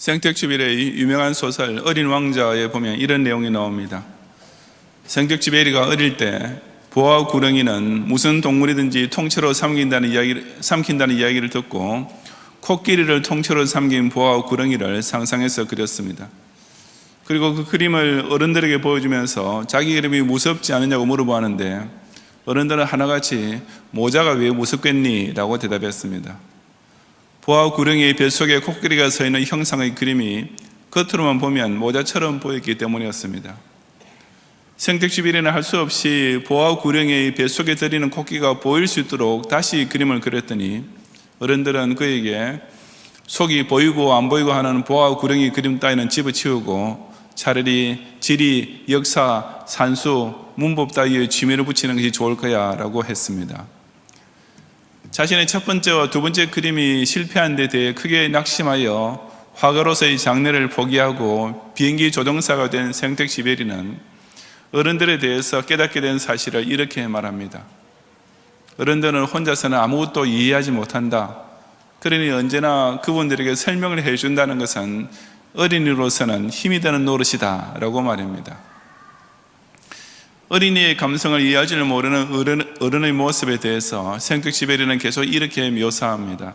생텍쥐베리의 유명한 소설 어린 왕자에 보면 이런 내용이 나옵니다. 생텍쥐베리가 어릴 때 보아와 구렁이는 무슨 동물이든지 통째로 삼킨다는 이야기를 듣고 코끼리를 통째로 삼킨 보아와 구렁이를 상상해서 그렸습니다. 그리고 그 그림을 어른들에게 보여주면서 자기 그림이 무섭지 않느냐고 물어보았는데 어른들은 하나같이 모자가 왜 무섭겠니? 라고 대답했습니다. 보아와 구렁이의 뱃속에 코끼리가 서 있는 형상의 그림이 겉으로만 보면 모자처럼 보였기 때문이었습니다. 생텍쥐베리는 할 수 없이 보아와 구렁이의 뱃속에 들이는 코끼리가 보일 수 있도록 다시 그림을 그렸더니 어른들은 그에게 속이 보이고 안 보이고 하는 보아와 구렁이 그림 따위는 집어치우고 차라리 지리, 역사, 산수, 문법 따위에 취미를 붙이는 것이 좋을 거야 라고 했습니다. 자신의 첫 번째와 두 번째 그림이 실패한 데 대해 크게 낙심하여 화가로서의 장래를 포기하고 비행기 조종사가 된 생텍쥐베리는 어른들에 대해서 깨닫게 된 사실을 이렇게 말합니다. 어른들은 혼자서는 아무것도 이해하지 못한다. 그러니 언제나 그분들에게 설명을 해준다는 것은 어린이로서는 힘이 되는 노릇이다 라고 말합니다. 어린이의 감성을 이해하지를 모르는 어른의 모습에 대해서 생텍쥐베리는 계속 이렇게 묘사합니다.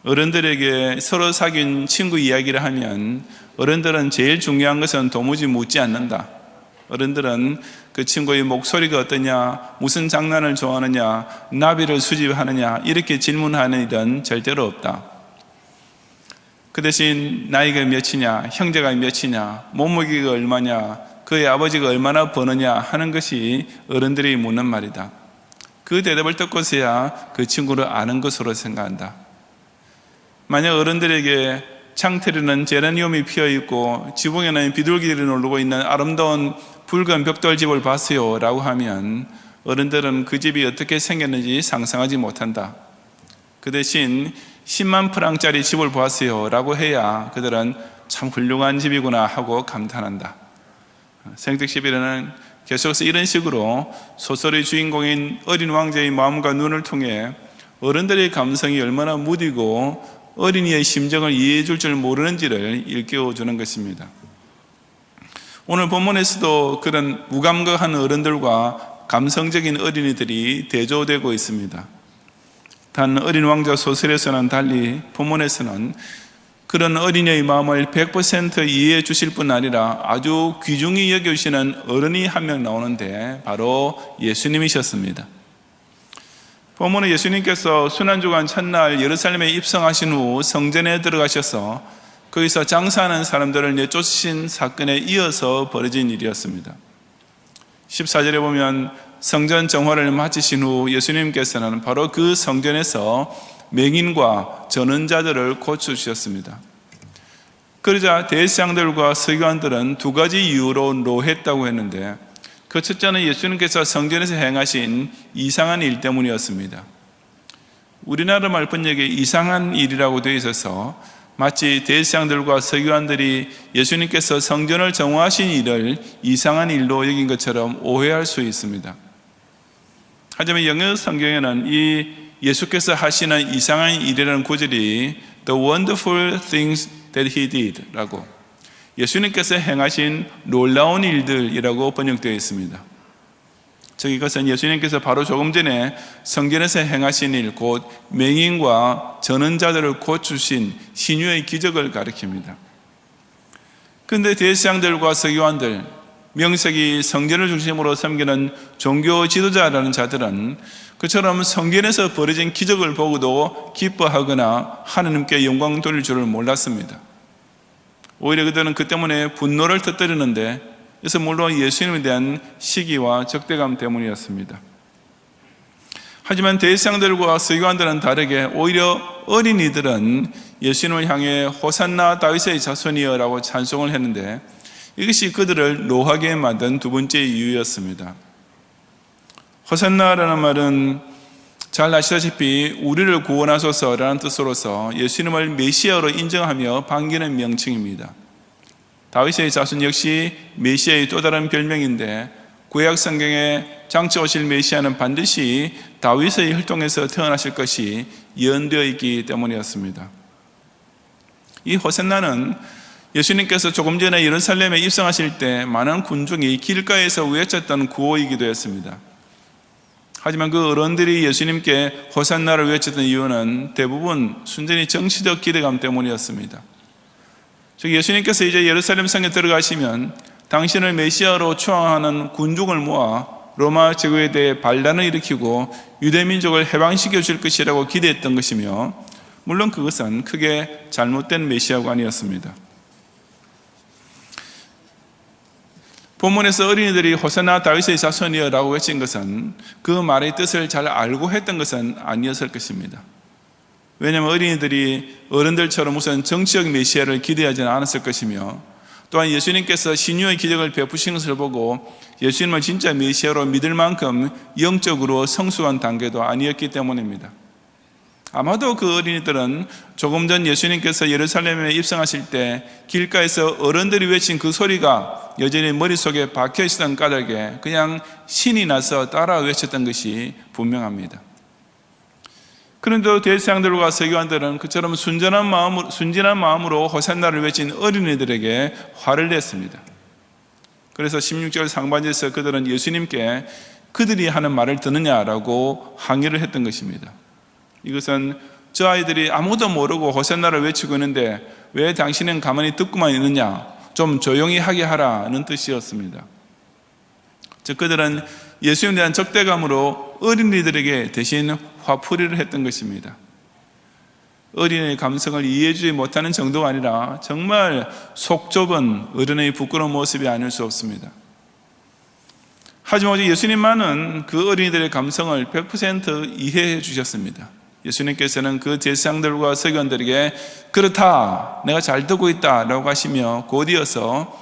어른들에게 서로 사귄 친구 이야기를 하면 어른들은 제일 중요한 것은 도무지 묻지 않는다. 어른들은 그 친구의 목소리가 어떠냐, 무슨 장난을 좋아하느냐, 나비를 수집하느냐 이렇게 질문하는 일은 절대로 없다. 그 대신 나이가 몇이냐, 형제가 몇이냐, 몸무게가 얼마냐, 그의 아버지가 얼마나 버느냐 하는 것이 어른들이 묻는 말이다. 그 대답을 듣고서야 그 친구를 아는 것으로 생각한다. 만약 어른들에게 창틀에는 제라늄이 피어있고 지붕에는 비둘기들이 놀고 있는 아름다운 붉은 벽돌집을 봤어요 라고 하면 어른들은 그 집이 어떻게 생겼는지 상상하지 못한다. 그 대신 10만 프랑짜리 집을 봤어요 라고 해야 그들은 참 훌륭한 집이구나 하고 감탄한다. 생텍쥐베리는 계속해서 이런 식으로 소설의 주인공인 어린 왕자의 마음과 눈을 통해 어른들의 감성이 얼마나 무디고 어린이의 심정을 이해해 줄 줄 모르는지를 일깨워주는 것입니다. 오늘 본문에서도 그런 무감각한 어른들과 감성적인 어린이들이 대조되고 있습니다. 단 어린 왕자 소설에서는 달리 본문에서는 그런 어린이의 마음을 100% 이해해 주실 뿐 아니라 아주 귀중히 여겨주시는 어른이 한 명 나오는데 바로 예수님이셨습니다. 본문에 예수님께서 순환주간 첫날 예루살렘에 입성하신 후 성전에 들어가셔서 거기서 장사하는 사람들을 내쫓으신 사건에 이어서 벌어진 일이었습니다. 14절에 보면 성전 정화를 마치신 후 예수님께서는 바로 그 성전에서 맹인과 전원자들을 고쳐주셨습니다. 그러자 대제사장들과 서기관들은 두 가지 이유로 노했다고 했는데 그 첫째는 예수님께서 성전에서 행하신 이상한 일 때문이었습니다. 우리나라 말번역에 이상한 일이라고 되어 있어서 마치 대제사장들과 서기관들이 예수님께서 성전을 정화하신 일을 이상한 일로 여긴 것처럼 오해할 수 있습니다. 하지만 영어 성경에는 이 예수께서 하시는 이상한 일이라는 구절이 The wonderful things that he did 라고 예수님께서 행하신 놀라운 일들이라고 번역되어 있습니다. 즉 이것은 예수님께서 바로 조금 전에 성전에서 행하신 일, 곧 맹인과 전원자들을 고치신 신유의 기적을 가리킵니다. 그런데 대제사장들과 서기관들, 명색이 성전을 중심으로 섬기는 종교 지도자라는 자들은 그처럼 성전에서 벌어진 기적을 보고도 기뻐하거나 하나님께 영광 돌릴 줄을 몰랐습니다. 오히려 그들은 그 때문에 분노를 터뜨리는데 그래서 물론 예수님에 대한 시기와 적대감 때문이었습니다. 하지만 대제사장들과 서기관들은 다르게 오히려 어린이들은 예수님을 향해 호산나 다윗의 자손이여 라고 찬송을 했는데 이것이 그들을 노하게 만든 두 번째 이유였습니다. 호산나라는 말은 잘 아시다시피 우리를 구원하소서라는 뜻으로서 예수님을 메시아로 인정하며 반기는 명칭입니다. 다윗의 자손 역시 메시아의 또 다른 별명인데 구약 성경에 장차 오실 메시아는 반드시 다윗의 혈통에서 태어나실 것이 예언되어 있기 때문이었습니다. 이 호산나는 예수님께서 조금 전에 예루살렘에 입성하실 때 많은 군중이 길가에서 외쳤던 구호이기도 했습니다. 하지만 그 어른들이 예수님께 호산나를 외쳤던 이유는 대부분 순전히 정치적 기대감 때문이었습니다. 즉 예수님께서 이제 예루살렘 성에 들어가시면 당신을 메시아로 추앙하는 군중을 모아 로마 제국에 대해 반란을 일으키고 유대민족을 해방시켜 줄 것이라고 기대했던 것이며, 물론 그것은 크게 잘못된 메시아관이었습니다. 본문에서 어린이들이 호산나 다윗의 자손이여라고 외친 것은 그 말의 뜻을 잘 알고 했던 것은 아니었을 것입니다. 왜냐하면 어린이들이 어른들처럼 우선 정치적 메시아를 기대하지는 않았을 것이며, 또한 예수님께서 신유의 기적을 베푸신 것을 보고 예수님을 진짜 메시아로 믿을 만큼 영적으로 성숙한 단계도 아니었기 때문입니다. 아마도 그 어린이들은 조금 전 예수님께서 예루살렘에 입성하실 때 길가에서 어른들이 외친 그 소리가 여전히 머릿속에 박혀 있었던 까닭에 그냥 신이 나서 따라 외쳤던 것이 분명합니다. 그런데 대제사장들과 서기관들은 그처럼 순진한 마음으로 호산나를 외친 어린이들에게 화를 냈습니다. 그래서 16절 상반절에서 그들은 예수님께 그들이 하는 말을 듣느냐라고 항의를 했던 것입니다. 이것은 저 아이들이 아무도 모르고 호산나를 외치고 있는데 왜 당신은 가만히 듣고만 있느냐, 좀 조용히 하게 하라는 뜻이었습니다. 즉 그들은 예수님에 대한 적대감으로 어린이들에게 대신 화풀이를 했던 것입니다. 어린이의 감성을 이해해주지 못하는 정도가 아니라 정말 속 좁은 어른의 부끄러운 모습이 아닐 수 없습니다. 하지만 예수님만은 그 어린이들의 감성을 100% 이해해 주셨습니다. 예수님께서는 그 제사장들과 서기관들에게 그렇다, 내가 잘 듣고 있다 라고 하시며 곧 이어서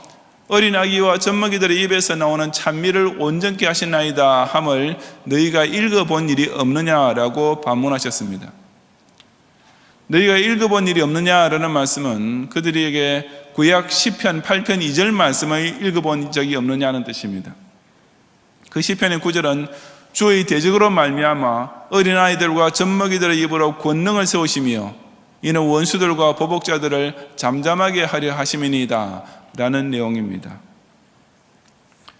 어린 아기와 젖먹이들의 입에서 나오는 찬미를 온전케 하시나이다 함을 너희가 읽어본 일이 없느냐라고 반문하셨습니다. 너희가 읽어본 일이 없느냐라는 말씀은 그들에게 구약 시편 8편 2절 말씀을 읽어본 적이 없느냐는 뜻입니다. 그 시편의 9절은 주의 대적으로 말미암아 어린아이들과 젖먹이들의 입으로 권능을 세우시며 이는 원수들과 보복자들을 잠잠하게 하려 하심이니이다 라는 내용입니다.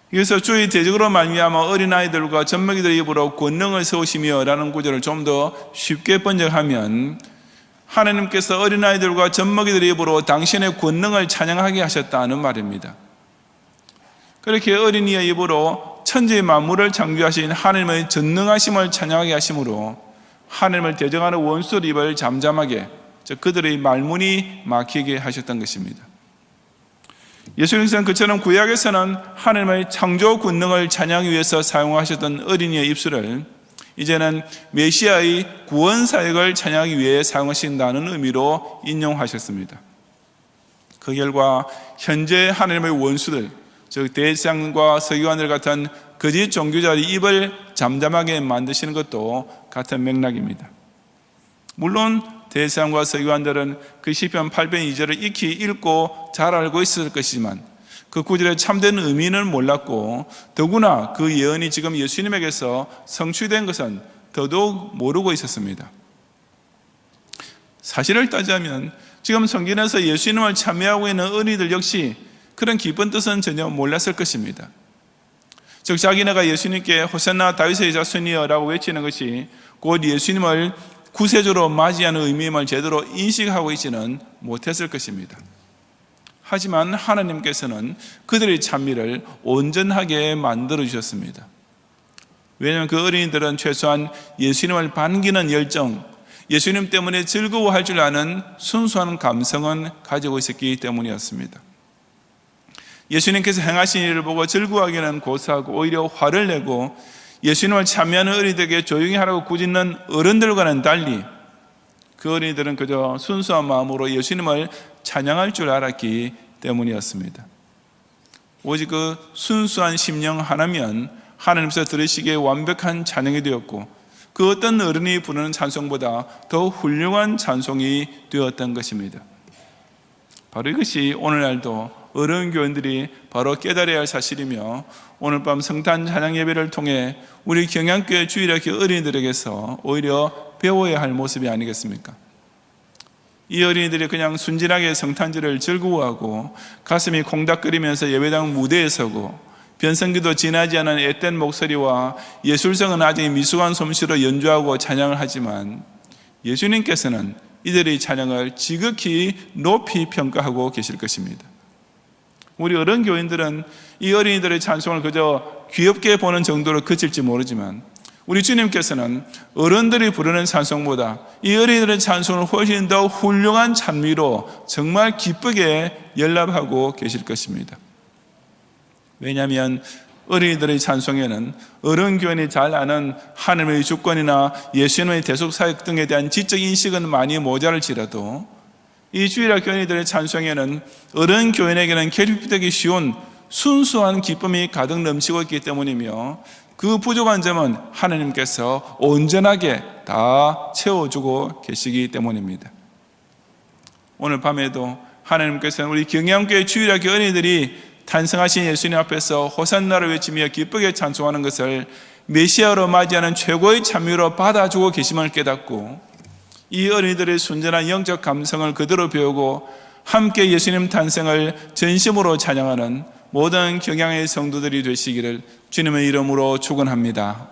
그래서 주의 대적으로 말미암아 어린아이들과 젖먹이들의 입으로 권능을 세우시며 라는 구절을 좀 더 쉽게 번역하면 하나님께서 어린아이들과 젖먹이들의 입으로 당신의 권능을 찬양하게 하셨다는 말입니다. 그렇게 어린이의 입으로 천지의 만물을 창조하신 하나님의 전능하심을 찬양하게 하심으로 하나님을 대적하는 원수들 입을 잠잠하게, 즉 그들의 말문이 막히게 하셨던 것입니다. 예수님께서는 그처럼 구약에서는 하나님의 창조 권능을 찬양하기 위해서 사용하셨던 어린이의 입술을 이제는 메시아의 구원 사역을 찬양하기 위해 사용하신다는 의미로 인용하셨습니다. 그 결과 현재 하나님의 원수들, 즉 대제사장과 서기관들 같은 거짓 종교자의 입을 잠잠하게 만드시는 것도 같은 맥락입니다. 물론 대제사장과 서기관들은 그 시편 8편 2절을 익히 읽고 잘 알고 있었을 것이지만 그 구절의 참된 의미는 몰랐고, 더구나 그 예언이 지금 예수님에게서 성취된 것은 더더욱 모르고 있었습니다. 사실을 따지자면 지금 성경에서 예수님을 참여하고 있는 어린이들 역시 그런 깊은 뜻은 전혀 몰랐을 것입니다. 즉 자기네가 예수님께 호산나 다윗의 자손이여 라고 외치는 것이 곧 예수님을 구세주로 맞이하는 의미임을 제대로 인식하고 있지는 못했을 것입니다. 하지만 하나님께서는 그들의 찬미를 온전하게 만들어 주셨습니다. 왜냐하면 그 어린이들은 최소한 예수님을 반기는 열정, 예수님 때문에 즐거워할 줄 아는 순수한 감성은 가지고 있었기 때문이었습니다. 예수님께서 행하신 일을 보고 즐거워하기는 고사하고 오히려 화를 내고 예수님을 참여하는 어린이들에게 조용히 하라고 꾸짖는 어른들과는 달리 그 어린이들은 그저 순수한 마음으로 예수님을 찬양할 줄 알았기 때문이었습니다. 오직 그 순수한 심령 하나면 하나님께서 들으시기에 완벽한 찬양이 되었고 그 어떤 어른이 부르는 찬송보다 더 훌륭한 찬송이 되었던 것입니다. 바로 이것이 오늘날도 어른 교인들이 바로 깨달아야 할 사실이며 오늘 밤 성탄 찬양 예배를 통해 우리 경양교회 주일학교 어린이들에게서 오히려 배워야 할 모습이 아니겠습니까? 이 어린이들이 그냥 순진하게 성탄절을 즐거워하고 가슴이 콩닥거리면서 예배당 무대에 서고 변성기도 지나지 않은 앳된 목소리와 예술성은 아직 미숙한 솜씨로 연주하고 찬양을 하지만 예수님께서는 이들의 찬양을 지극히 높이 평가하고 계실 것입니다. 우리 어른 교인들은 이 어린이들의 찬송을 그저 귀엽게 보는 정도로 그칠지 모르지만 우리 주님께서는 어른들이 부르는 찬송보다 이 어린이들의 찬송을 훨씬 더 훌륭한 찬미로 정말 기쁘게 연락하고 계실 것입니다. 왜냐하면 어린이들의 찬송에는 어른 교인이 잘 아는 하나님의 주권이나 예수님의 대속사역 등에 대한 지적 인식은 많이 모자랄지라도 이 주일학 교인들의 찬송에는 어른 교인에게는 결핍되기 쉬운 순수한 기쁨이 가득 넘치고 있기 때문이며 그 부족한 점은 하나님께서 온전하게 다 채워주고 계시기 때문입니다. 오늘 밤에도 하나님께서는 우리 경양교회 주일학 어린이들이 탄생하신 예수님 앞에서 호산나를 외치며 기쁘게 찬송하는 것을 메시아로 맞이하는 최고의 찬미로 받아주고 계심을 깨닫고 이 어린이들의 순전한 영적 감성을 그대로 배우고 함께 예수님 탄생을 전심으로 찬양하는 모든 경양의 성도들이 되시기를 주님의 이름으로 축원합니다.